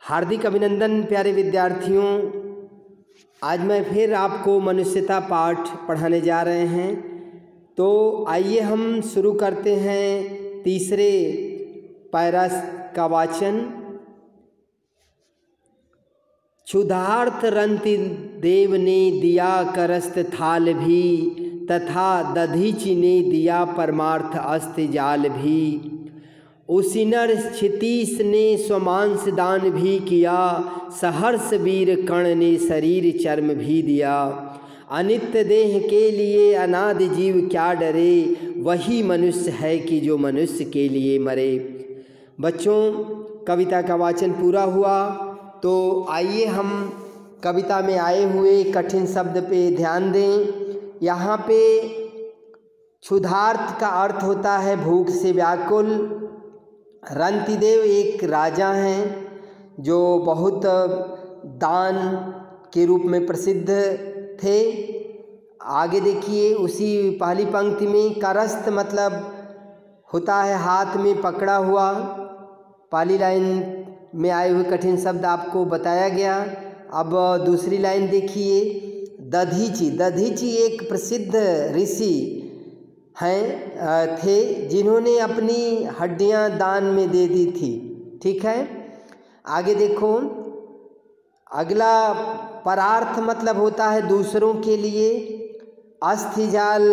हार्दिक अभिनंदन प्यारे विद्यार्थियों। आज मैं फिर आपको मनुष्यता पाठ पढ़ाने जा रहे हैं। तो आइए हम शुरू करते हैं तीसरे पैरा का वाचन। क्षुधार्त रंति देव ने दिया करस्त थाल भी, तथा दधीचि ने दिया परमार्थ अस्त जाल भी। उसिनर क्षितीश ने स्वमांस दान भी किया, सहर्ष वीर कर्ण ने शरीर चर्म भी दिया। अनित्य देह के लिए अनादि जीव क्या डरे, वही मनुष्य है कि जो मनुष्य के लिए मरे। बच्चों, कविता का वाचन पूरा हुआ। तो आइए हम कविता में आए हुए कठिन शब्द पे ध्यान दें। यहाँ पे क्षुधार्त का अर्थ होता है भूख से व्याकुल। रंतिदेव एक राजा हैं जो बहुत दान के रूप में प्रसिद्ध थे। आगे देखिए उसी पहली पंक्ति में करस्त मतलब होता है हाथ में पकड़ा हुआ। पहली लाइन में आए हुए कठिन शब्द आपको बताया गया। अब दूसरी लाइन देखिए, दधीचि। दधीचि एक प्रसिद्ध ऋषि हैं थे जिन्होंने अपनी हड्डियां दान में दे दी थी। ठीक है, आगे देखो अगला परार्थ मतलब होता है दूसरों के लिए। अस्थिजाल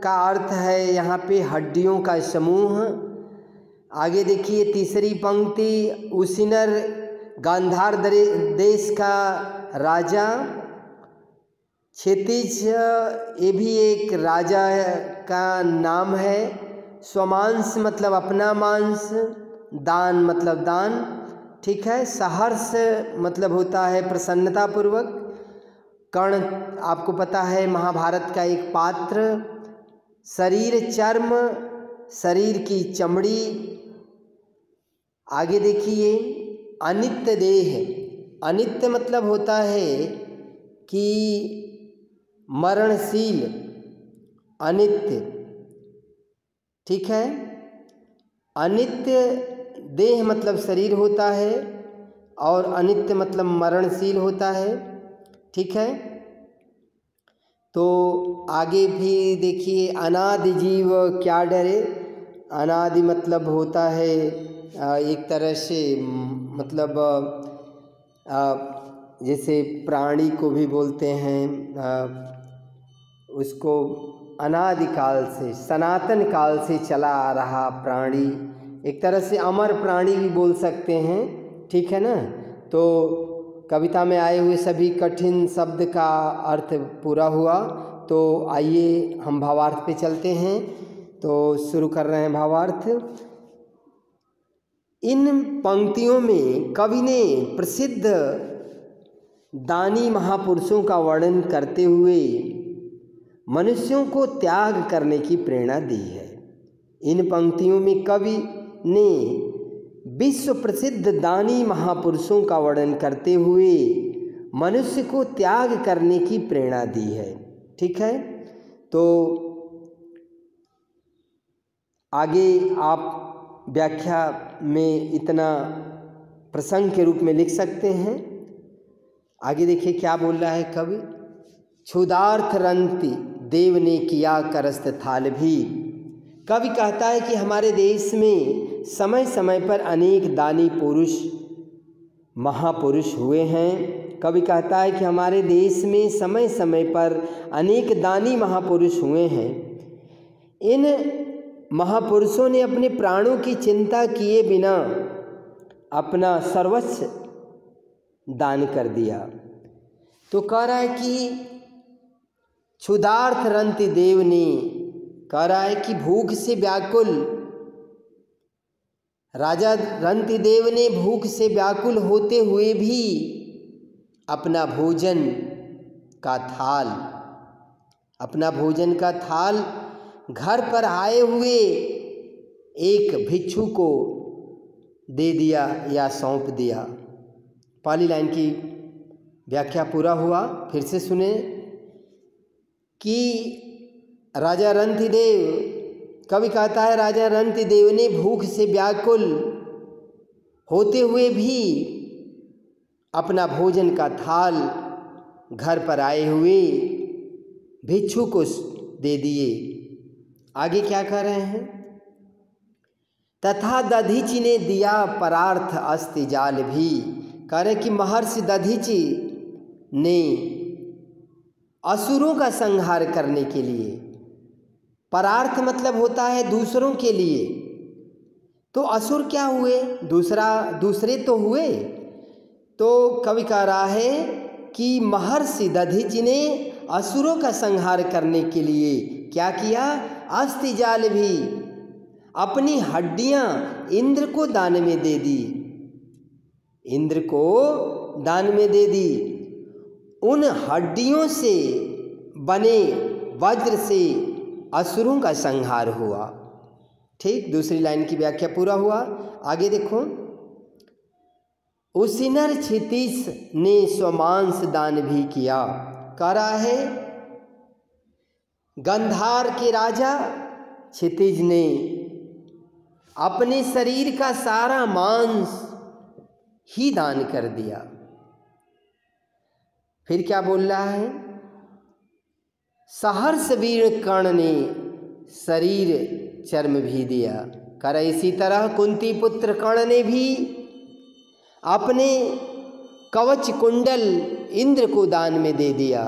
का अर्थ है यहाँ पे हड्डियों का समूह। आगे देखिए तीसरी पंक्ति, उसिनर गांधार देश का राजा। क्षितिज ये भी एक राजा का नाम है। स्वमांस मतलब अपना मांस, दान मतलब दान। ठीक है, सहर्ष मतलब होता है प्रसन्नता पूर्वक। कर्ण आपको पता है महाभारत का एक पात्र। शरीर चर्म, शरीर की चमड़ी। आगे देखिए अनित्य देह। अनित्य मतलब होता है कि मरणशील, अनित्य। ठीक है, अनित्य देह मतलब शरीर होता है और अनित्य मतलब मरणशील होता है। ठीक है, तो आगे भी देखिए अनादि जीव क्या डरे। अनादि मतलब होता है एक तरह से मतलब जैसे प्राणी को भी बोलते हैं उसको अनादिकाल से, सनातन काल से चला आ रहा प्राणी, एक तरह से अमर प्राणी भी बोल सकते हैं। ठीक है ना। तो कविता में आए हुए सभी कठिन शब्द का अर्थ पूरा हुआ। तो आइए हम भावार्थ पे चलते हैं। तो शुरू कर रहे हैं भावार्थ। इन पंक्तियों में कवि ने प्रसिद्ध दानी महापुरुषों का वर्णन करते हुए मनुष्यों को त्याग करने की प्रेरणा दी है। इन पंक्तियों में कवि ने विश्व प्रसिद्ध दानी महापुरुषों का वर्णन करते हुए मनुष्य को त्याग करने की प्रेरणा दी है। ठीक है, तो आगे आप व्याख्या में इतना प्रसंग के रूप में लिख सकते हैं। आगे देखिए क्या बोल रहा है कवि। क्षुधार्त रंति देव ने किया करस्त थाल भी। कवि कहता है कि हमारे देश में समय समय पर अनेक दानी पुरुष महापुरुष हुए हैं। कवि कहता है कि हमारे देश में समय समय पर अनेक दानी महापुरुष हुए हैं। इन महापुरुषों ने अपने प्राणों की चिंता किए बिना अपना सर्वस्व दान कर दिया। तो कह रहा है कि क्षुधार्त रंति देव ने, कह रहा है कि भूख से व्याकुल राजा रंतिदेव ने भूख से व्याकुल होते हुए भी अपना भोजन का थाल घर पर आए हुए एक भिक्षु को दे दिया या सौंप दिया। पहली लाइन की व्याख्या पूरा हुआ। फिर से सुने कि राजा रंतिदेव, कवि कहता है राजा रंतिदेव ने भूख से व्याकुल होते हुए भी अपना भोजन का थाल घर पर आए हुए भिक्षु को दे दिए। आगे क्या कह रहे हैं? तथा दधीचि ने दिया परार्थ अस्ति जाल भी। कह रहे कि महर्षि दधीचि ने असुरों का संहार करने के लिए, परार्थ मतलब होता है दूसरों के लिए, तो असुर क्या हुए? दूसरे तो हुए। तो कवि कह रहा है कि महर्षि दधीचि ने असुरों का संहार करने के लिए क्या किया? अस्ति जाल भी, अपनी हड्डियां इंद्र को दान में दे दी। इंद्र को दान में दे दी। उन हड्डियों से बने वज्र से असुरों का संहार हुआ। ठीक, दूसरी लाइन की व्याख्या पूरा हुआ। आगे देखो, उसिनर क्षितिज ने स्वमांस दान भी किया। कह रहा है गंधार के राजा क्षितिज ने अपने शरीर का सारा मांस ही दान कर दिया। फिर क्या बोल रहा है? सहर्ष वीर कर्ण ने शरीर चर्म भी दिया। कर इसी तरह कुंती पुत्र कर्ण ने भी अपने कवच कुंडल इंद्र को दान में दे दिया।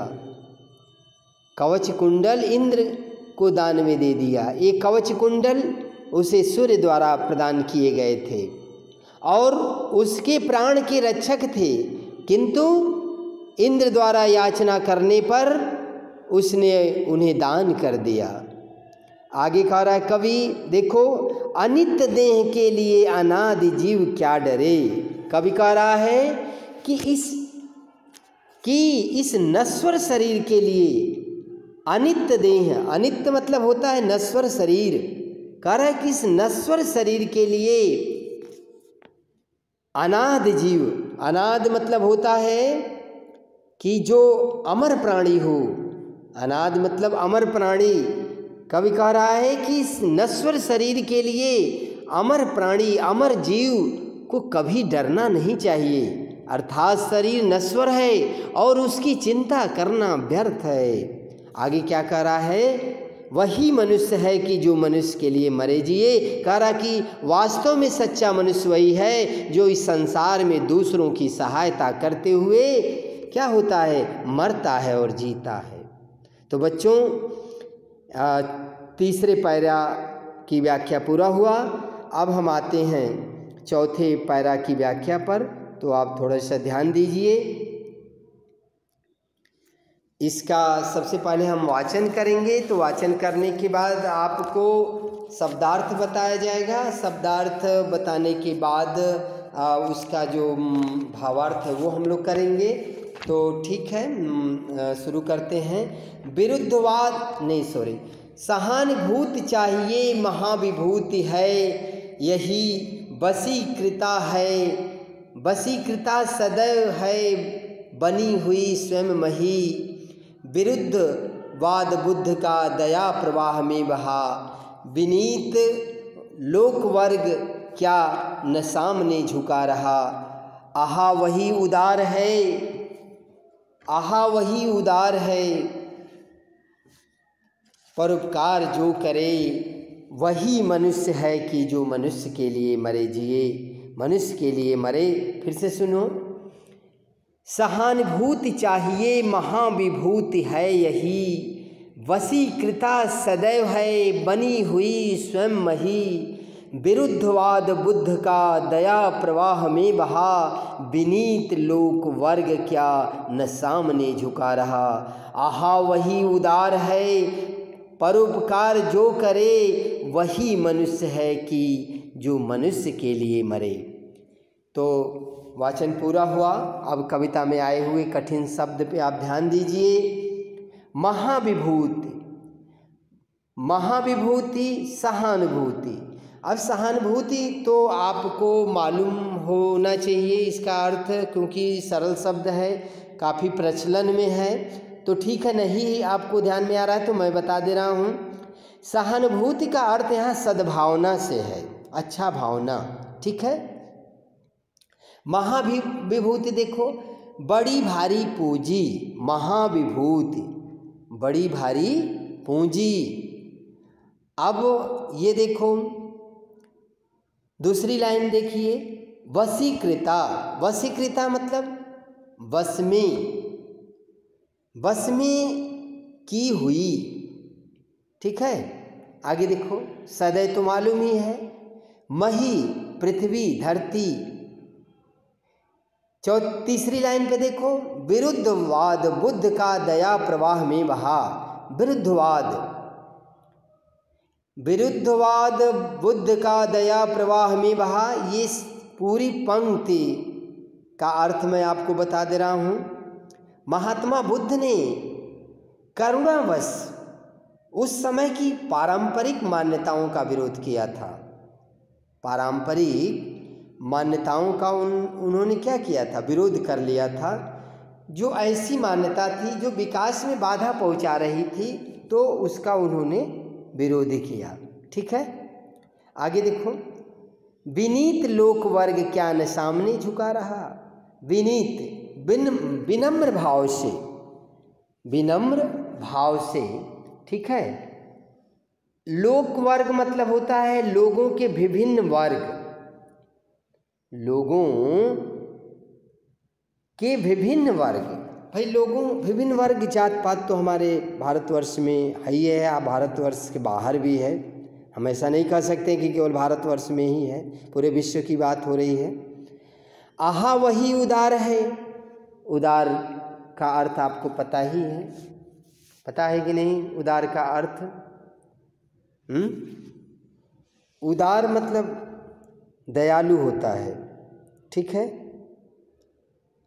कवच कुंडल इंद्र को दान में दे दिया। ये कवच कुंडल उसे सूर्य द्वारा प्रदान किए गए थे और उसके प्राण के रक्षक थे, किंतु इंद्र द्वारा याचना करने पर उसने उन्हें दान कर दिया। आगे कह रहा है कवि, देखो, अनित देह के लिए अनादि जीव क्या डरे। कवि कह रहा है कि इस नश्वर शरीर के लिए, अनित देह, अनित मतलब होता है नश्वर शरीर, कह रहा है कि इस नश्वर शरीर के लिए अनाद जीव, अनाद मतलब होता है कि जो अमर प्राणी हो, अनाद मतलब अमर प्राणी। कवि कह रहा है कि इस नश्वर शरीर के लिए अमर प्राणी, अमर जीव को कभी डरना नहीं चाहिए। अर्थात शरीर नश्वर है और उसकी चिंता करना व्यर्थ है। आगे क्या कह रहा है? वही मनुष्य है कि जो मनुष्य के लिए मरे जिए। कह रहा कि वास्तव में सच्चा मनुष्य वही है जो इस संसार में दूसरों की सहायता करते हुए क्या होता है? मरता है और जीता है। तो बच्चों, तीसरे पैरा की व्याख्या पूरा हुआ। अब हम आते हैं चौथे पैरा की व्याख्या पर, तो आप थोड़ा सा ध्यान दीजिए। इसका सबसे पहले हम वाचन करेंगे, तो वाचन करने के बाद आपको शब्दार्थ बताया जाएगा। शब्दार्थ बताने के बाद उसका जो भावार्थ है वो हम लोग करेंगे। तो ठीक है, शुरू करते हैं। विरुद्धवाद नहीं, सॉरी, सहानुभूति चाहिए महाविभूति है, यही वशीकृता है, वशीकृता सदैव है बनी हुई स्वयं मही। विरुद्धवाद बुद्ध का दया प्रवाह में बहा, विनीत लोकवर्ग क्या न सामने झुका रहा। आहा वही उदार है, आहा वही उदार है, परोपकार जो करे वही मनुष्य है कि जो मनुष्य के लिए मरे जिए, मनुष्य के लिए मरे। फिर से सुनो, सहानुभूति चाहिए महाविभूति है यही, वशीकृता सदैव है बनी हुई स्वयं मही। विरुद्धवाद बुद्ध का दया प्रवाह में बहा, विनीत लोक वर्ग क्या न सामने झुका रहा। आहा वही उदार है, परोपकार जो करे वही मनुष्य है कि जो मनुष्य के लिए मरे। तो वाचन पूरा हुआ। अब कविता में आए हुए कठिन शब्द पे आप ध्यान दीजिए। महाविभूति, महाविभूति, सहानुभूति। अब सहानुभूति तो आपको मालूम होना चाहिए इसका अर्थ, क्योंकि सरल शब्द है, काफ़ी प्रचलन में है। तो ठीक है, नहीं आपको ध्यान में आ रहा है तो मैं बता दे रहा हूँ। सहानुभूति का अर्थ यहाँ सद्भावना से है, अच्छा भावना, ठीक है। महाविभूति देखो, बड़ी भारी पूंजी, महाविभूति बड़ी भारी पूंजी। अब ये देखो दूसरी लाइन देखिए, वशीकृता। वशीकृता मतलब वश में की हुई। ठीक है, आगे देखो, सदैव तो मालूम ही है, मही पृथ्वी धरती। तीसरी लाइन पे देखो, विरुद्धवाद बुद्ध का दया प्रवाह में बहा। विरुद्धवाद बुद्ध का दया प्रवाह में बहा। ये पूरी पंक्ति का अर्थ मैं आपको बता दे रहा हूँ। महात्मा बुद्ध ने करुणावश उस समय की पारंपरिक मान्यताओं का विरोध किया था। पारंपरिक मान्यताओं का उन्होंने क्या किया था, विरोध कर लिया था। जो ऐसी मान्यता थी जो विकास में बाधा पहुंचा रही थी, तो उसका उन्होंने विरोध किया। ठीक है, आगे देखो, विनीत लोक वर्ग क्या न सामने झुका रहा। विनीत विनम्र भाव से। ठीक है, लोक वर्ग मतलब होता है लोगों के विभिन्न वर्ग, लोगों के विभिन्न वर्ग। भाई लोगों विभिन्न वर्ग जात पात तो हमारे भारतवर्ष में है ही है, भारतवर्ष के बाहर भी है। हम ऐसा नहीं कह सकते कि केवल भारतवर्ष में ही है, पूरे विश्व की बात हो रही है। आहा वही उदार है। उदार का अर्थ आपको पता ही है, पता है कि नहीं उदार का अर्थ? उदार मतलब दयालु होता है। ठीक है,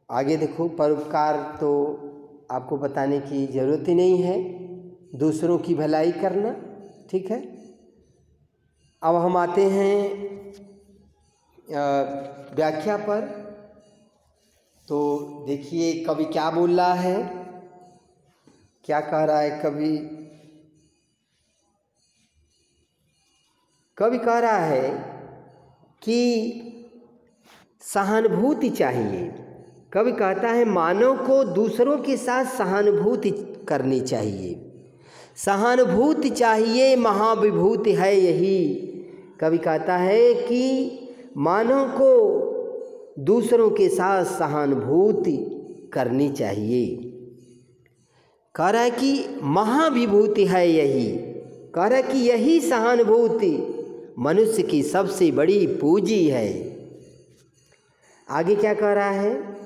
आगे देखो, परोपकार तो आपको बताने की ज़रूरत ही नहीं है, दूसरों की भलाई करना। ठीक है, अब हम आते हैं व्याख्या पर। तो देखिए कवि क्या बोल रहा है, क्या कह रहा है कवि। कवि कह रहा है कि सहानुभूति चाहिए। कवि कहता है मानव को दूसरों के साथ सहानुभूति करनी चाहिए। सहानुभूति चाहिए, महाविभूति है यही। कवि कहता है कि मानव को दूसरों के साथ सहानुभूति करनी चाहिए। कह रहा है कि महाविभूति है यही। कह रहा है कि यही सहानुभूति मनुष्य की सबसे बड़ी पूंजी है। आगे क्या कह रहा है,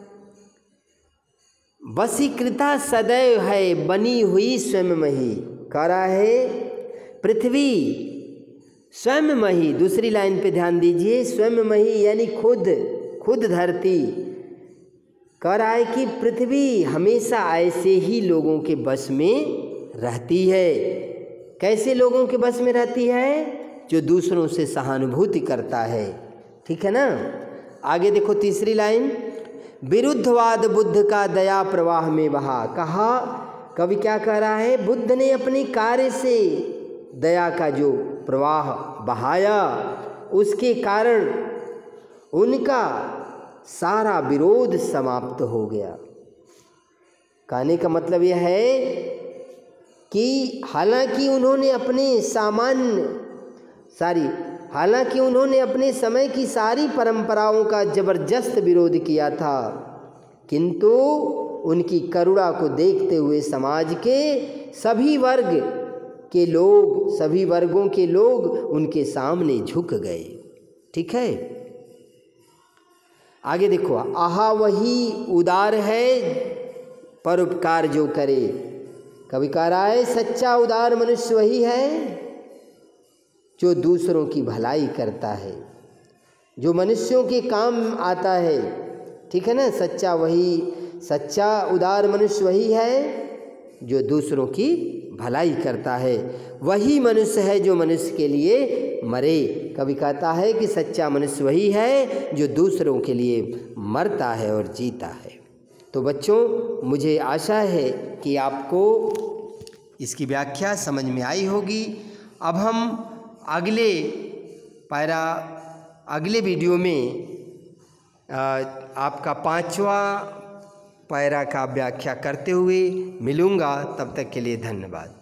वशीकृता सदैव है बनी हुई स्वयंमही। कह रहा है पृथ्वी स्वयंमही। दूसरी लाइन पे ध्यान दीजिए, स्वयंमही यानी खुद धरती। कह रहा है कि पृथ्वी हमेशा ऐसे ही लोगों के बस में रहती है। कैसे लोगों के बस में रहती है? जो दूसरों से सहानुभूति करता है। ठीक है ना। आगे देखो तीसरी लाइन, विरुद्धवाद बुद्ध का दया प्रवाह में बहा। कहा, कवि क्या कह रहा है, बुद्ध ने अपने कार्य से दया का जो प्रवाह बहाया, उसके कारण उनका सारा विरोध समाप्त हो गया। कहने का मतलब यह है कि हालांकि उन्होंने अपने समय की सारी परंपराओं का जबरदस्त विरोध किया था, किंतु उनकी करुणा को देखते हुए समाज के सभी वर्गों के लोग उनके सामने झुक गए। ठीक है, आगे देखो, आहा वही उदार है परोपकार जो करे। कवि कह रहा है सच्चा उदार मनुष्य वही है जो दूसरों की भलाई करता है, जो मनुष्यों के काम आता है। ठीक है ना। सच्चा उदार मनुष्य वही है जो दूसरों की भलाई करता है। वही मनुष्य है जो मनुष्य के लिए मरे। कवि कहता है कि सच्चा मनुष्य वही है जो दूसरों के लिए मरता है और जीता है। तो बच्चों, मुझे आशा है कि आपको इसकी व्याख्या समझ में आई होगी। अब हम अगले वीडियो में आपका 5वां पैरा का व्याख्या करते हुए मिलूँगा। तब तक के लिए धन्यवाद।